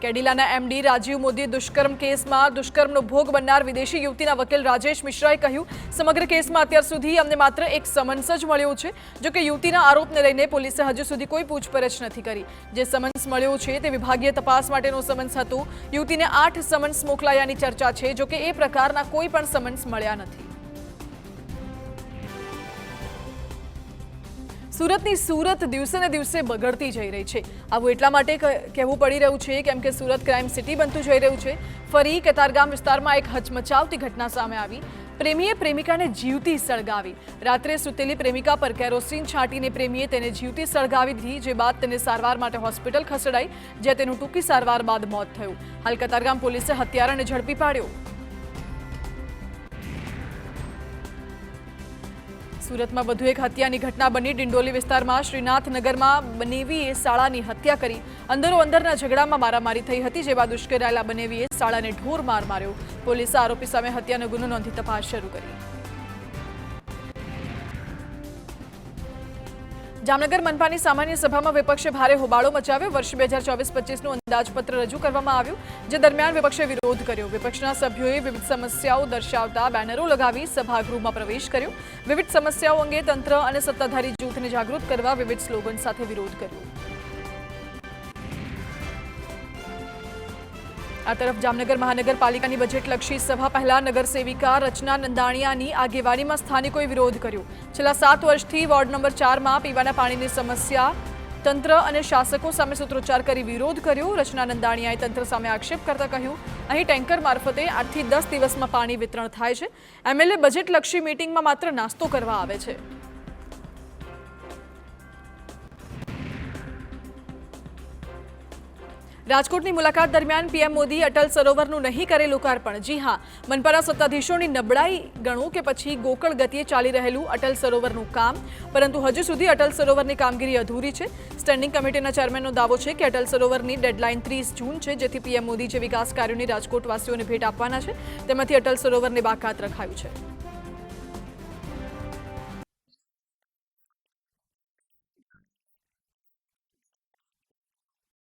કેડિલાના MD Rajiv Modi દુષ્કર્મ કેસમાં દુષ્કર્મનો ભોગ બનનાર વિદેશી યુવતીના વકીલ રાજેશ મિશ્રાએ કહ્યું, સમગ્ર કેસમાં અત્યાર સુધી અમને માત્ર એક સમન્સ જ મળ્યો છે। જો કે યુવતીના આરોપને લઈને પોલીસે હજુ સુધી કોઈ પૂછપરછ નથી કરી। જે સમન્સ મળ્યો છે તે વિભાગીય તપાસ માટેનો સમન્સ હતો। યુવતીને 8 સમન્સ મોકલાયાની ચર્ચા છે। જો કે એ પ્રકારના કોઈ પણ સમન્સ મળ્યા નથી। સુરતની સુરત દિવસે ને દિવસે બગડતી જઈ રહી છે। આવું એટલા માટે કહેવું પડી રહ્યું છે કેમ કે સુરત ક્રાઇમ સિટી બનતું જઈ રહ્યું છે। ફરી કતારગામ વિસ્તારમાં એક હચમચાવતી ઘટના સામે આવી। પ્રેમીએ પ્રેમિકાને જીવતી સળગાવી। રાત્રે સૂતેલી પ્રેમિકા પર કેરોસીન છાંટીને પ્રેમીએ તેને જીવતી સળગાવી દીધી, જે બાદ તેને સારવાર માટે હોસ્પિટલ ખસેડાઈ, જ્યાં તેનું ટૂંકી સારવાર બાદ મોત થયું। હાલ કતારગામ પોલીસે હત્યારાને ઝડપી પાડ્યો। સુરતમાં વધુ એક હત્યાની ઘટના બની। ડિંડોલી વિસ્તારમાં શ્રીનાથનગરમાં બનેવીએ શાળાની હત્યા કરી। અંદરોઅંદરના ઝઘડામાં મારામારી થઈ હતી, જે બાદ ઉશ્કેરાયેલા બનેવીએ શાળાને ઢોર માર માર્યો। પોલીસે આરોપી સામે હત્યાનો ગુનો નોંધી તપાસ શરૂ કરી। જામનગર મનપાની સામાન્ય સભામાં વિપક્ષે ભારે હોબાળો મચાવ્યો। વર્ષ 2024-25નું અંદાજપત્ર રજૂ કરવામાં આવ્યું, જે દરમિયાન વિપક્ષે વિરોધ કર્યો। વિપક્ષના સભ્યોએ વિવિધ સમસ્યાઓ દર્શાવતા બેનરો લગાવી સભાગૃહમાં પ્રવેશ કર્યો। વિવિધ સમસ્યાઓ અંગે તંત્ર અને સત્તાધારી જૂથને જાગૃત કરવા વિવિધ સ્લોગન સાથે વિરોધ કર્યો। આ તરફ જામનગર મહાનગરપાલિકાની બજેટલક્ષી સભા પહેલા નગરસેવિકા રચના નંદાણીયાની આગેવાનીમાં સ્થાનિકોએ વિરોધ કર્યો। છેલ્લા 7 વર્ષથી વોર્ડ નંબર 4માં પીવાના પાણીની સમસ્યા તંત્ર અને શાસકો સામે સૂત્રોચ્ચાર કરી વિરોધ કર્યો। રચના નંદાણીયાએ તંત્ર સામે આક્ષેપ કરતા કહ્યું, અહીં ટેન્કર મારફતે 8 થી 10 દિવસમાં પાણી વિતરણ થાય છે। એમએલએ બજેટલક્ષી મીટિંગમાં માત્ર નાસ્તો કરવા આવે છે। રાજકોટની મુલાકાત દરમિયાન પીએમ મોદી અટલ સરોવરનું નહીં કરે લોકાર્પણ। જી હા, મનપાના સત્તાધીશોની નબળાઈ ગણો કે પછી ગોકળ ગતિએ ચાલી રહેલું અટલ સરોવરનું કામ, પરંતુ હજુ સુધી અટલ સરોવરની કામગીરી અધૂરી છે। સ્ટેન્ડિંગ કમિટીના ચેરમેનનો દાવો છે કે અટલ સરોવરની ડેડલાઇન 30 જૂન છે, જેથી પીએમ મોદી જે વિકાસ કાર્યોની રાજકોટવાસીઓને ભેટ આપવાના છે તેમાંથી અટલ સરોવરને બાકાત રખાયું છે।